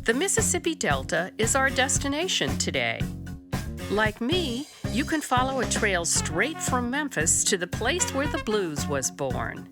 The Mississippi Delta is our destination today. Like me, you can follow a trail straight from Memphis to the place where the blues was born.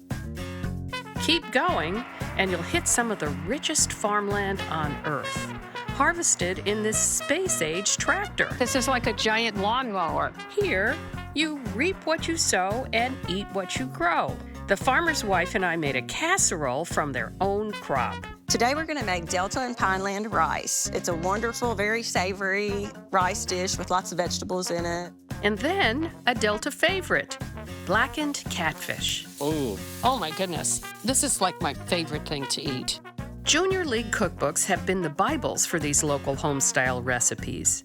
Keep going, and you'll hit some of the richest farmland on Earth, harvested in this space-age tractor. This is like a giant lawnmower. Here, you reap what you sow and eat what you grow. The farmer's wife and I made a casserole from their own crop. Today we're going to make Delta and Pineland rice. It's a wonderful, very savory rice dish with lots of vegetables in it. And then a Delta favorite, blackened catfish. Oh my goodness. This is like my favorite thing to eat. Junior League cookbooks have been the Bibles for these local home-style recipes,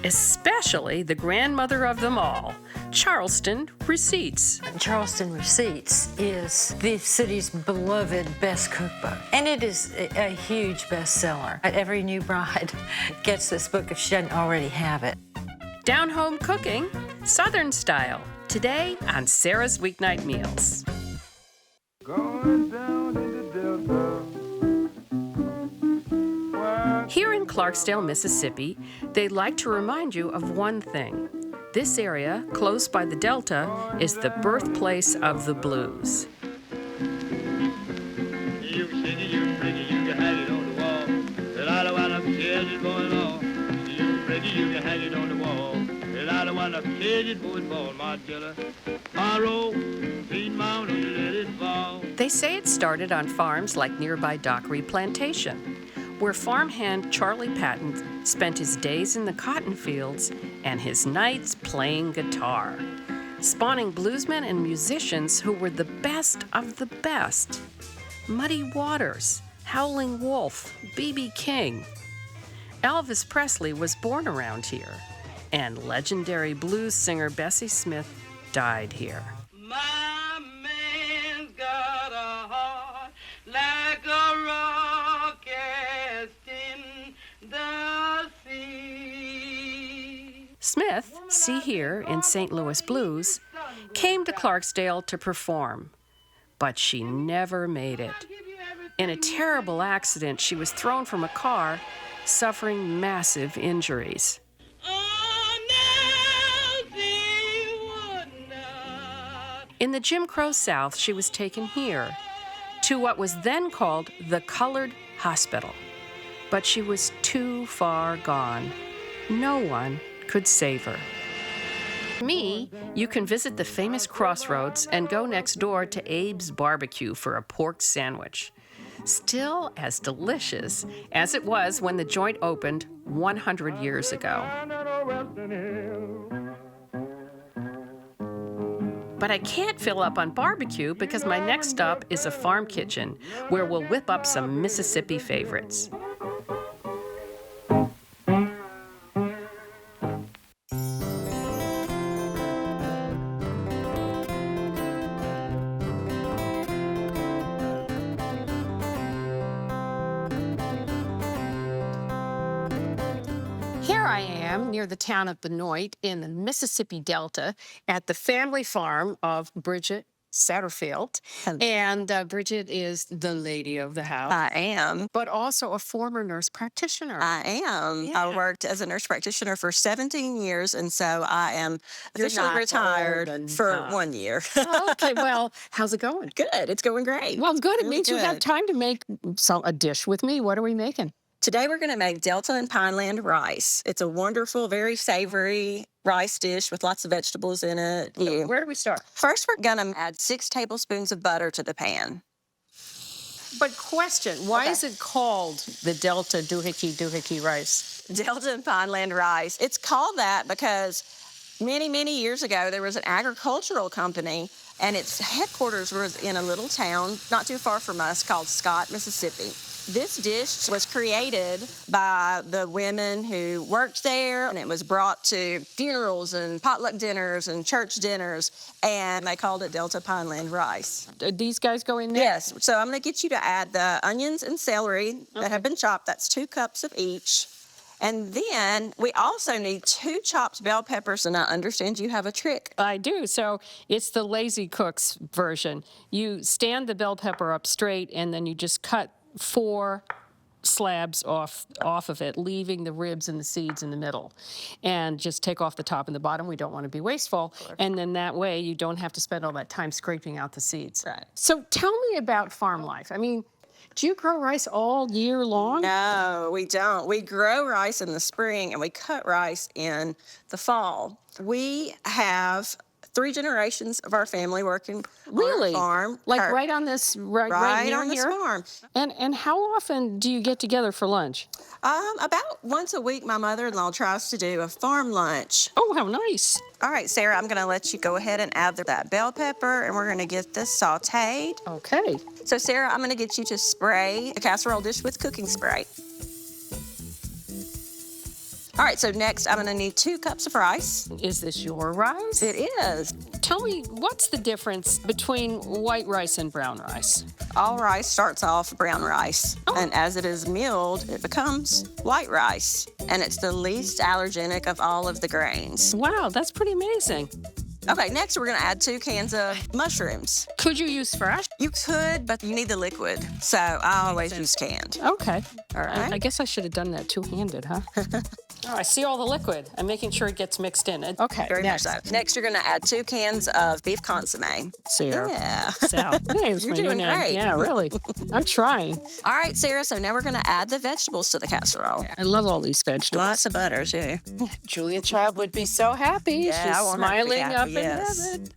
especially the grandmother of them all, Charleston Receipts. Charleston Receipts is the city's beloved best cookbook, and it is a huge bestseller. Every new bride gets this book if she doesn't already have it. Downhome cooking, Southern style, today on Sara's Weeknight Meals. Going down in the Delta. Here in Clarksdale, Mississippi, they'd like to remind you of one thing. This area, close by the Delta, is the birthplace of the blues. You can shake it, you can break it, you can hang it on the wall. But I don't want no cages going on. You can break it, you can hang it on the wall. But I don't want no cages going on, Marcella. Borrow, feed mound, or you let it fall. They say it started on farms like nearby Dockery Plantation, where farmhand Charlie Patton spent his days in the cotton fields and his nights playing guitar, spawning bluesmen and musicians who were the best of the best. Muddy Waters, Howling Wolf, B.B. King. Elvis Presley was born around here, and legendary blues singer Bessie Smith died here. My man's got a heart like a rock cast in the sea. Smith, see here in St. Louis Blues, came to Clarksdale to perform, but she never made it. In a terrible accident, she was thrown from a car, suffering massive injuries. In the Jim Crow South, she was taken here, to what was then called the Colored Hospital. But she was too far gone. No one could save her. Me, you can visit the famous Crossroads and go next door to Abe's Barbecue for a pork sandwich. Still as delicious as it was when the joint opened 100 years ago. But I can't fill up on barbecue because my next stop is a farm kitchen where we'll whip up some Mississippi favorites. Here I am near the town of Benoit in the Mississippi Delta at the family farm of Bridget Satterfield. And Bridget is the lady of the house. I am. But also a former nurse practitioner. I am. Yeah. I worked as a nurse practitioner for 17 years, and so I am You're officially not retired old and for tough. 1 year. Okay, well, how's it going? Good. It's going great. Well, good. It Really means you have good. time to make a dish with me. What are we making? Today we're going to make Delta and Pineland rice. It's a wonderful, very savory rice dish with lots of vegetables in it. Where do we start? First, we're going to add 6 tablespoons of butter to the pan. But question, why Okay. is it called the Delta doohickey rice? Delta and Pineland rice. It's called that because many, many years ago, there was an agricultural company, and its headquarters was in a little town not too far from us called Scott, Mississippi. This dish was created by the women who worked there, and it was brought to funerals and potluck dinners and church dinners, and they called it Delta Pineland rice. These guys go in there? Yes, so I'm going to get you to add the onions and celery that have been chopped. That's 2 cups of each. And then we also need 2 chopped bell peppers, and I understand you have a trick. I do. So it's the Lazy Cook's version. You stand the bell pepper up straight, and then you just cut 4 slabs off of it, leaving the ribs and the seeds in the middle. And just take off the top and the bottom. We don't want to be wasteful. And then that way you don't have to spend all that time scraping out the seeds. Right. So tell me about farm life. I mean, do you grow rice all year long? No, we don't. We grow rice in the spring and we cut rice in the fall. We have 3 generations of our family working Really? on our farm. Like right on this, right near on this here? farm. And how often do you get together for lunch? About once a week, my mother-in-law tries to do a farm lunch. Oh, how nice. All right, Sarah, I'm going to let you go ahead and add that bell pepper, and we're going to get this sautéed. Okay. So, Sarah, I'm going to get you to spray the casserole dish with cooking spray. All right, so next I'm going to need 2 cups of rice. Is this your rice? It is. Tell me, what's the difference between white rice and brown rice? All rice starts off brown rice, and as it is milled, it becomes white rice, and it's the least allergenic of all of the grains. Wow, that's pretty amazing. Okay, next we're going to add 2 cans of mushrooms. Could you use fresh? You could, but you need the liquid, so I always use canned. Okay. All right. I guess I should have done that two-handed, huh? Oh, I see all the liquid. I'm making sure it gets mixed in. Okay, Very next. much so. Next, you're going to add 2 cans of beef consomme. Sarah. Yeah. Sal. Hey, it's You're my new doing name. great. Yeah, really. I'm trying. All right, Sarah, so now we're going to add the vegetables to the casserole. I love all these vegetables. Lots of butter, too. Julia Child would be so happy. Yeah, She's I want her to be smiling happy, up yes. in heaven.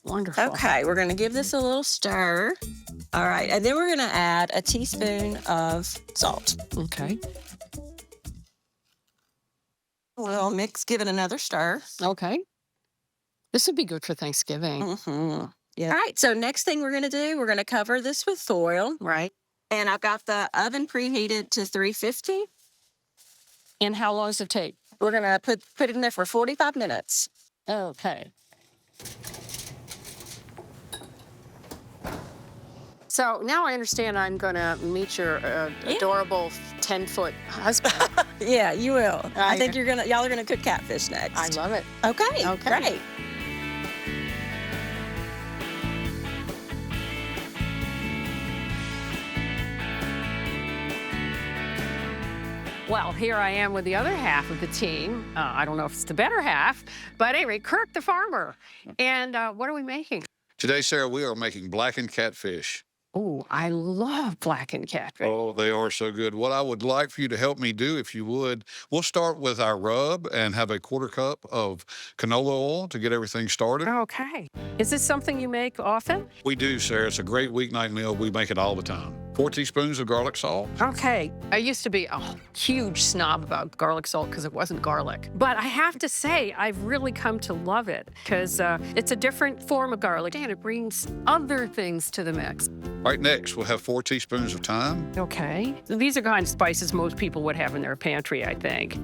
Wonderful. Okay, we're going to give this a little stir. All right, and then we're going to add a teaspoon of salt. Okay. We'll mix, give it another stir. Okay. This would be good for Thanksgiving. Mm-hmm. Yeah. All right, so next thing we're going to do, we're going to cover this with foil. Right. And I've got the oven preheated to 350. And how long does it take? We're going to put it in there for 45 minutes. Okay. So now I understand I'm going to meet your adorable 10-foot husband. Yeah, you will. I think Okay. y'all are gonna cook catfish next. I love it. Okay, Okay. great. Well, here I am with the other half of the team. I don't know if it's the better half, but anyway, Kirk the farmer. And what are we making? Today, Sarah, we are making blackened catfish. Oh, I love blackened catfish. Oh, they are so good. What I would like for you to help me do, if you would, we'll start with our rub and have a 1/4 cup of canola oil to get everything started. Okay. Is this something you make often? We do, Sarah. It's a great weeknight meal. We make it all the time. 4 teaspoons of garlic salt. Okay. I used to be a huge snob about garlic salt because it wasn't garlic. But I have to say, I've really come to love it because it's a different form of garlic and it brings other things to the mix. Right next, we'll have 4 teaspoons of thyme, Okay. These are kind of spices most people would have in their pantry, I think.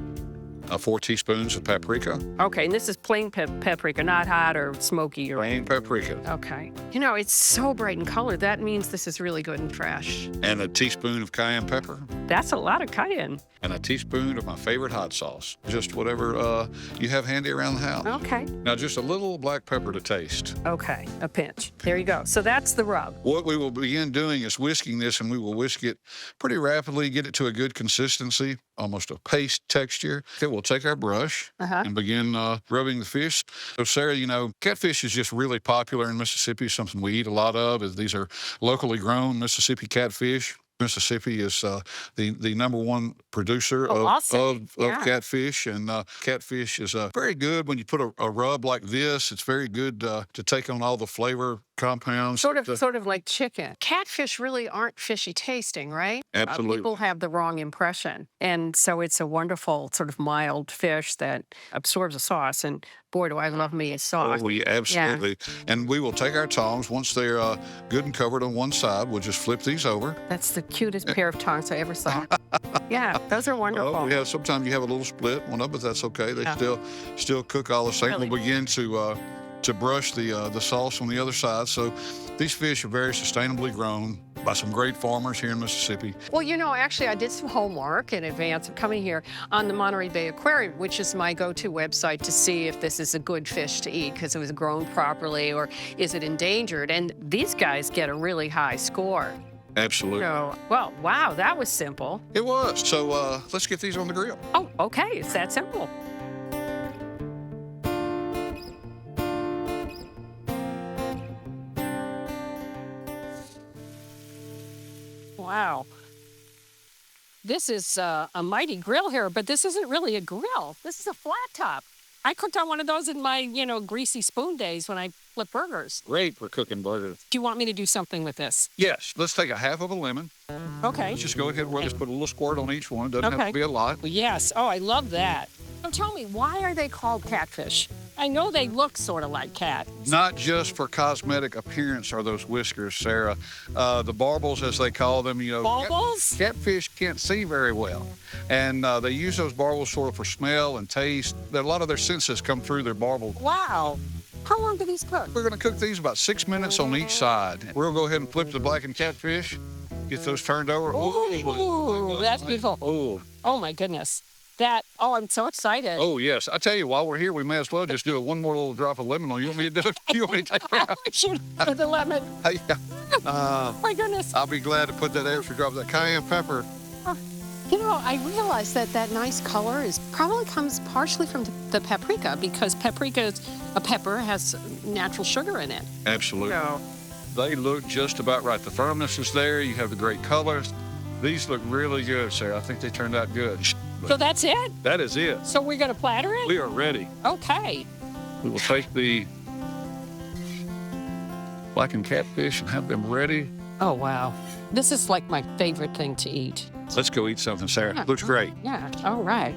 4 teaspoons of paprika, Okay, and this is plain paprika, not hot or smoky or plain paprika, Okay. You know, it's so bright in color. That means this is really good and fresh. and a teaspoon of cayenne pepper, That's a lot of cayenne. and a teaspoon of my favorite hot sauce. Just whatever you have handy around the house. Okay. Now, just a little black pepper to taste. Okay, a pinch. There you go. So that's the rub. What we will begin doing is whisking this, and we will whisk it pretty rapidly, get it to a good consistency, almost a paste texture. Okay, we'll take our brush and begin rubbing the fish. So, Sarah, you know, catfish is just really popular in Mississippi, something we eat a lot of. These are locally grown Mississippi catfish. Mississippi is the #1 producer awesome. of catfish, and catfish is very good when you put a rub like this. It's very good to take on all the flavor compounds. Sort of like chicken. Catfish really aren't fishy tasting, right? Absolutely. People have the wrong impression. And so it's a wonderful sort of mild fish that absorbs a sauce. And boy, do I love me a sauce. Oh, yeah, absolutely. And we will take our tongs. Once they're good and covered on one side, we'll just flip these over. That's the cutest pair of tongs I ever saw. Yeah, those are wonderful. Well, sometimes you have a little split one up, but that's okay. They still cook all the same. Really? We'll begin to brush the sauce on the other side. So these fish are very sustainably grown by some great farmers here in Mississippi. Well, you know, actually, I did some homework in advance of coming here on the Monterey Bay Aquarium, which is my go-to website to see if this is a good fish to eat because it was grown properly or is it endangered. And these guys get a really high score. Absolutely. So, well, wow, that was simple. It was. So let's get these on the grill. Oh, okay, it's that simple. Wow. This is a mighty grill here, but this isn't really a grill. This is a flat top. I cooked on one of those in my, greasy spoon days when I flipped burgers. Great for cooking burgers. Do you want me to do something with this? Yes. Let's take a half of a lemon. Okay. Let's just go ahead and we'll just put a little squirt on each one. Doesn't have Okay. to be a lot. Yes. Oh, I love that. So tell me, why are they called catfish? I know they look sort of like cat. Not just for cosmetic appearance are those whiskers, Sarah. The barbels, as they call them, Barbels? Catfish can't see very well. And they use those barbels sort of for smell and taste. A lot of their senses come through their barbels. Wow. How long do these cook? We're going to cook these about 6 minutes on each side. We'll go ahead and flip the blackened catfish, get those turned over. Ooh, that's beautiful. Oh, my goodness. I'm so excited. Oh, yes. I tell you, while we're here, we may as well just do one more little drop of lemon on you. Want me to do it? You want me to take it out? Shoot, with the lemon. My goodness. I'll be glad to put that extra drop of that cayenne pepper. I realized that nice color probably comes partially from the paprika, because a pepper has natural sugar in it. Absolutely. So, They look just about right. The firmness is there. You have the great colors. These look really good, Sarah. I think they turned out good. so that's it? That is it. So we're going to platter it? We are ready. Okay. We will take the blackened catfish and have them ready. Oh, wow. This is like my favorite thing to eat. Let's go eat something, Sarah. Yeah. Looks great. Yeah, all right.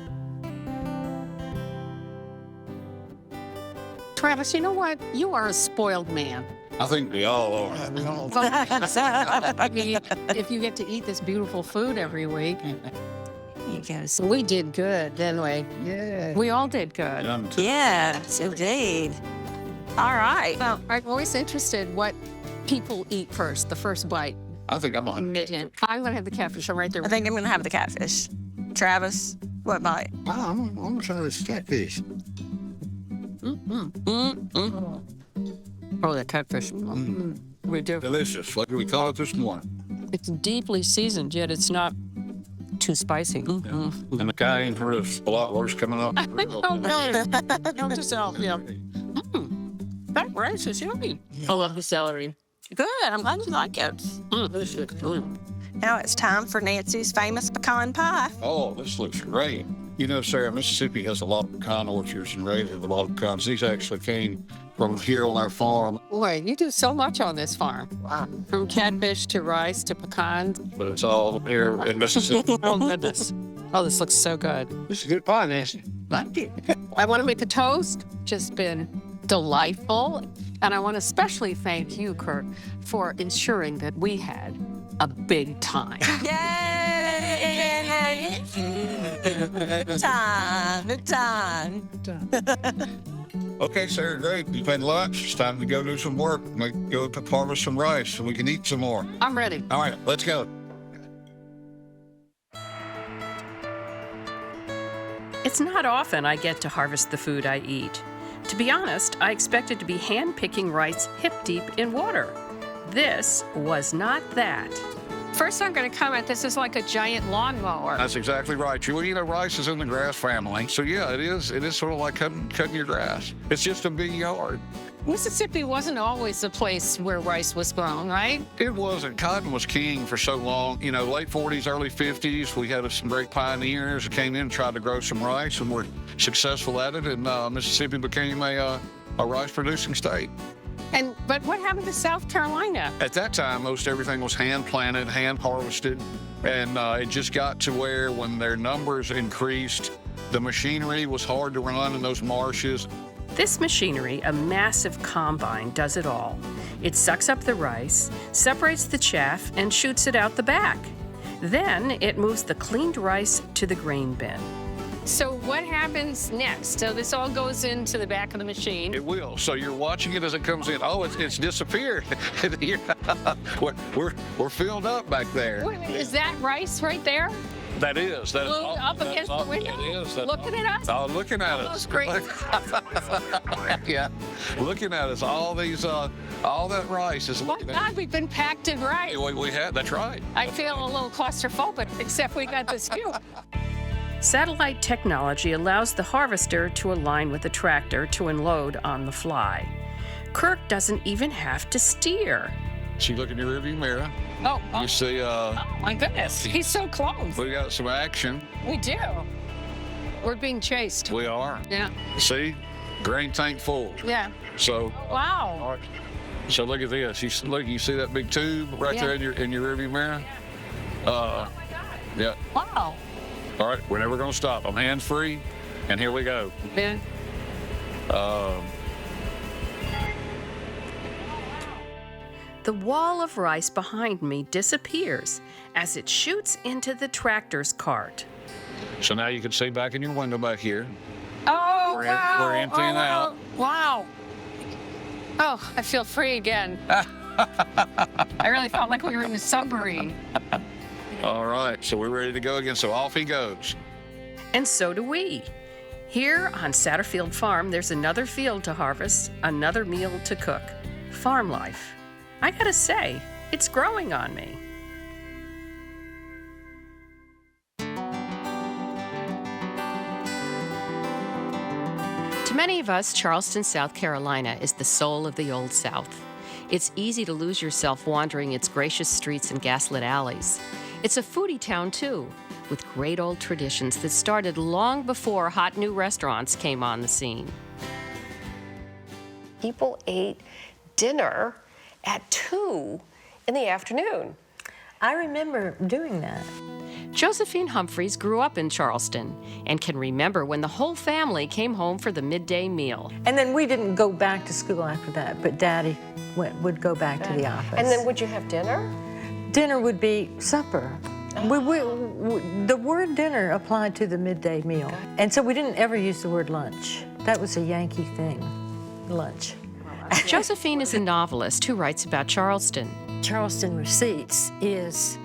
Travis, you know what? You are a spoiled man. I think we all are. If you get to eat this beautiful food every week. You guys. We did good, didn't we? Yeah. We all did good. Yes, indeed. All right. Well, I'm always interested what people eat first, the first bite. I think I'm on. I'm going to have the catfish. I'm right there. I think I'm going to have the catfish. Travis, what bite? I'm gonna try this catfish. Oh, the catfish. We do. Delicious. What do we call it this morning? It's deeply seasoned, yet it's not too spicy. And the cayenne for us a lot worse coming up. Note to self, yeah. That rice is yummy. I love the celery. Good. I'm glad you like it. Now it's time for Nancy's famous pecan pie. Oh, this looks great. Sarah, Mississippi has a lot of pecan orchards and raises a lot of pecans. These actually came from here on our farm. Boy, you do so much on this farm. Wow. From catfish to rice to pecans. But it's all here in Mississippi. Oh, goodness. Oh, this looks so good. This is a good pie, Nancy. Like it. I want to make the toast. Just been delightful. And I want to especially thank you, Kirk, for ensuring that we had a big time. Yay! Time. Okay, Sarah, great. You've had lunch. It's time to go do some work. We go to harvest some rice so we can eat some more. I'm ready. All right, let's go. It's not often I get to harvest the food I eat. To be honest, I expected to be hand-picking rice hip-deep in water. This was not that. First, I'm going to comment, this is like a giant lawnmower. That's exactly right. Rice is in the grass family. So, yeah, it is sort of like cutting your grass. It's just a big yard. Mississippi wasn't always the place where rice was grown, right? It wasn't. Cotton was king for so long. Late 40s, early 50s, we had some great pioneers who came in and tried to grow some rice and were successful at it. And Mississippi became a rice-producing state. But what happened to South Carolina? At that time, most everything was hand-planted, hand-harvested, and it just got to where when their numbers increased, the machinery was hard to run in those marshes. This machinery, a massive combine, does it all. It sucks up the rice, separates the chaff, and shoots it out the back. Then it moves the cleaned rice to the grain bin. So what happens next? So this all goes into the back of the machine. It will. So you're watching it as it comes in. Oh, it's disappeared. we're filled up back there. Wait, is that rice right there? That is. That is Glued up against the window? It is. Looking at us? Oh, looking at Those us. great. Yeah. Looking at us. All that rice is My looking at God, us. we've been packed in right. We had, that's right. I feel a little claustrophobic, except we got this view. Satellite technology allows the harvester to align with the tractor to unload on the fly. Kirk doesn't even have to steer. So you look in your rearview mirror. Oh, You see, my goodness. He's so close. we got some action. We do. We're being chased. We are. Yeah. See, grain tank full. Yeah. So, Wow. all right. So look at this. You see that big tube right Yeah. there in your rearview mirror? Yeah. Wow. All right, we're never gonna stop. I'm hands free, and here we go. Yeah. The wall of rice behind me disappears as it shoots into the tractor's cart. So now you can see back in your window back here. Oh, We're wow. we're emptying out. Wow. Oh, I feel free again. I really felt like we were in a submarine. All right, so we're ready to go again. So off he goes. And so do we. Here on Satterfield Farm, there's another field to harvest, another meal to cook. Farm life. I gotta say, it's growing on me. To many of us, Charleston, South Carolina is the soul of the Old South. It's easy to lose yourself wandering its gracious streets and gaslit alleys. It's a foodie town, too, with great old traditions that started long before hot new restaurants came on the scene. People ate dinner at 2 in the afternoon. I remember doing that. Josephine Humphreys grew up in Charleston and can remember when the whole family came home for the midday meal. And then we didn't go back to school after that, but Daddy would go back to the office. And then would you have dinner? Dinner would be supper. The word dinner applied to the midday meal. And so we didn't ever use the word lunch. That was a Yankee thing, lunch. Josephine is a novelist who writes about Charleston. Charleston Receipts is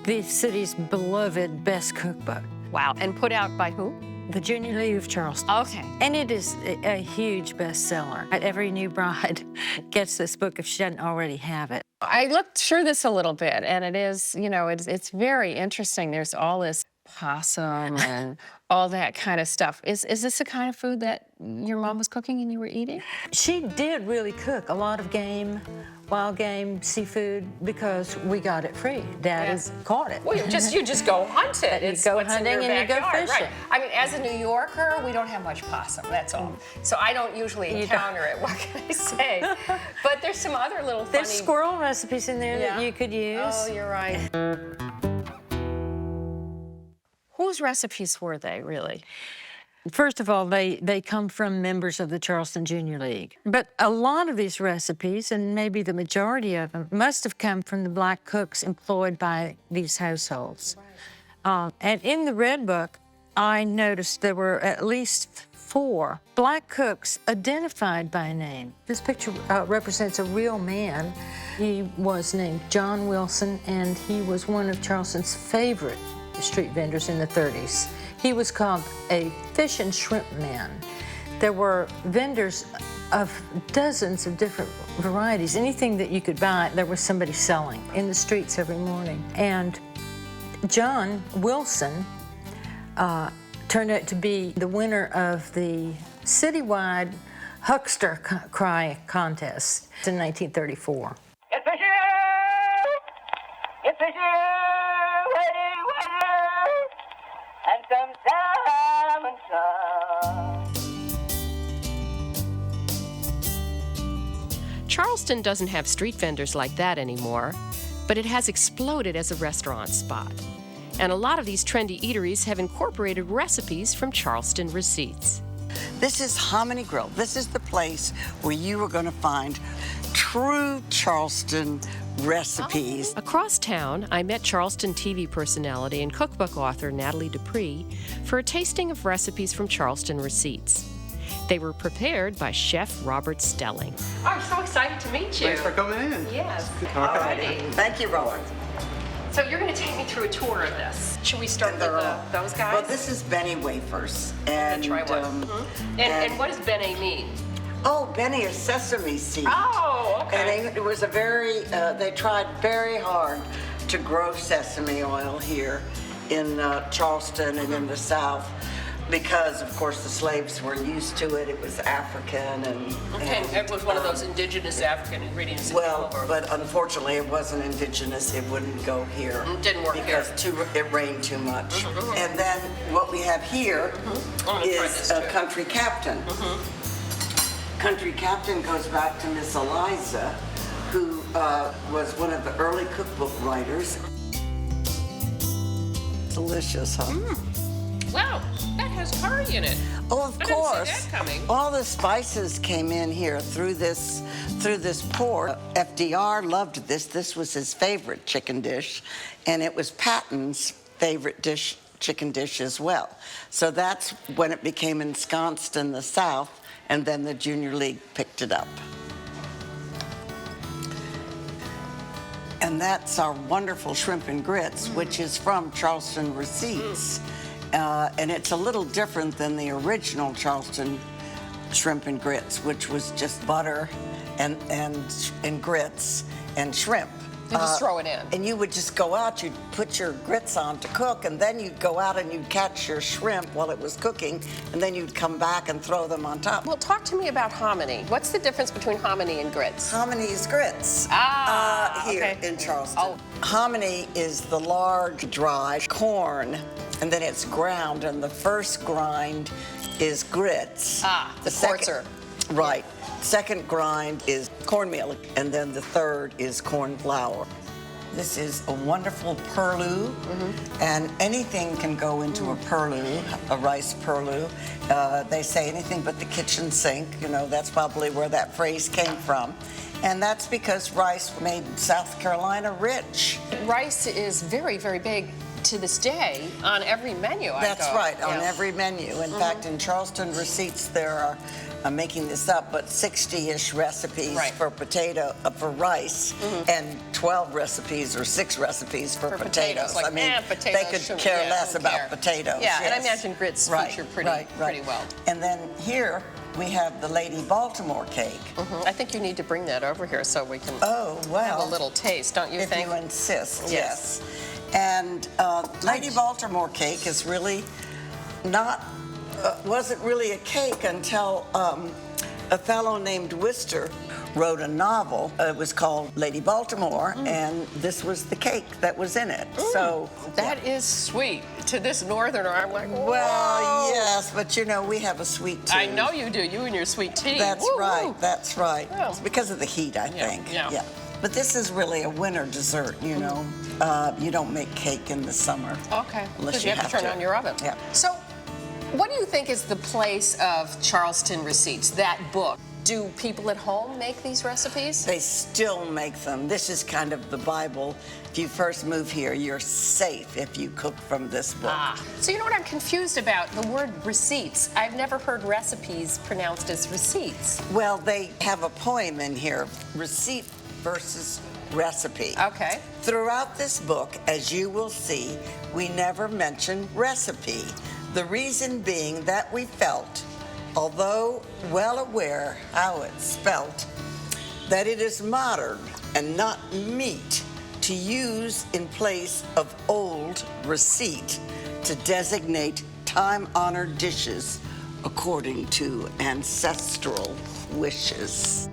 the city's beloved best cookbook. Wow, and put out by who? The Junior League of Charleston. Okay. And it is a huge bestseller. Every new bride gets this book if she doesn't already have it. I looked through this a little bit, and it is, it's very interesting. There's all this possum and all that kind of stuff. Is this the kind of food that your mom was cooking and you were eating? She did really cook a lot of game, wild game, seafood, because we got it free. Dad caught it. Well, you just go hunt it. You It's go what's in hunting your and you go backyard, fishing. Right. I mean, as a New Yorker, we don't have much possum, that's all. So I don't usually encounter it, what can I say? But there's some other little funny... There's squirrel recipes in there that you could use. Oh, you're right. Whose recipes were they, really? First of all, they come from members of the Charleston Junior League. But a lot of these recipes, and maybe the majority of them, must have come from the black cooks employed by these households. And in the Red Book, I noticed there were at least 4 black cooks identified by name. This picture represents a real man. He was named John Wilson, and he was one of Charleston's favorite street vendors in the 30s. He was called a fish and shrimp man. There were vendors of dozens of different varieties. Anything that you could buy, there was somebody selling in the streets every morning. And John Wilson turned out to be the winner of the citywide Huckster Cry contest in 1934. Get fishy! Get fishy! And some salmon sauce. Charleston doesn't have street vendors like that anymore, but it has exploded as a restaurant spot. And a lot of these trendy eateries have incorporated recipes from Charleston Receipts. This is Hominy Grill. This is the place where you are going to find true Charleston recipes. Across town, I met Charleston TV personality and cookbook author Natalie Dupree for a tasting of recipes from Charleston Receipts. They were prepared by Chef Robert Stelling. I'm so excited to meet you. Thanks for coming in. Yes. Okay. Alrighty. Thank you, Robert. So you're going to take me through a tour of this. Should we start with those guys? Well, this is Benny wafers. And, try one. And what does Bene mean? Oh, Benny is sesame seed. Oh, okay. And it was a very, they tried very hard to grow sesame oil here in Charleston and in the South, because of course the slaves were used to it. It was African and it was one of those indigenous African ingredients. Well, but unfortunately it wasn't indigenous. It wouldn't go here. It didn't work because it rained too much. And then what we have here is a Country Captain. Country Captain goes back to Miss Eliza, who was one of the early cookbook writers. Delicious, huh? Wow, that has curry in it. Oh, of course. I didn't see that coming. All the spices came in here through this port. FDR loved this. This was his favorite chicken dish, and it was Patton's favorite chicken dish as well. So that's when it became ensconced in the South, and then the Junior League picked it up. And that's our wonderful shrimp and grits, which is from Charleston Receipts. And it's a little different than the original Charleston shrimp and grits, which was just butter and grits and shrimp. You just throw it in. And you would just go out, you'd put your grits on to cook, and then you'd go out and you'd catch your shrimp while it was cooking, and then you'd come back and throw them on top. Well, talk to me about hominy. What's the difference between hominy and grits? Hominy is grits here in Charleston. Oh. Hominy is the large, dry corn, and then it's ground, and the first grind is grits. The coarser. Right. Second grind is cornmeal, and then the third is corn flour. This is a wonderful purloo, and anything can go into a purloo, a rice purloo. They say anything but the kitchen sink. You know, that's probably where that phrase came from. And that's because rice made South Carolina rich. Rice is very, very big to this day on every menu. That's right, on every menu. In fact, in Charleston Receipts, there are, I'm making this up, but 60-ish recipes for for rice, and 12 recipes or 6 recipes for potatoes. Like, I mean, potatoes, they could care less about potatoes. Yeah, and I imagine grits feature pretty well. And then here we have the Lady Baltimore cake. I think you need to bring that over here so we can have a little taste, don't you think? If you insist, yes. And Lady Baltimore cake is really wasn't really a cake until a fellow named Worcester wrote a novel. It was called Lady Baltimore, and this was the cake that was in it. So that is sweet. To this northerner, I'm like, whoa. Well, yes, but you know, we have a sweet tea. I know you do, you and your sweet tea. That's right, that's right. Oh. It's because of the heat, I think. Yeah. But this is really a winter dessert, you know. You don't make cake in the summer. Okay, unless you have to turn on your oven. Yeah. So, what do you think is the place of Charleston Receipts, that book? Do people at home make these recipes? They still make them. This is kind of the Bible. If you first move here, you're safe if you cook from this book. So you know what I'm confused about? The word receipts. I've never heard recipes pronounced as receipts. Well, they have a poem in here, receipt versus recipe. Okay. Throughout this book, as you will see, we never mention recipe. The reason being that we felt, although well aware how it's spelt, that it is modern and not meet to use in place of old receipt to designate time-honored dishes according to ancestral wishes.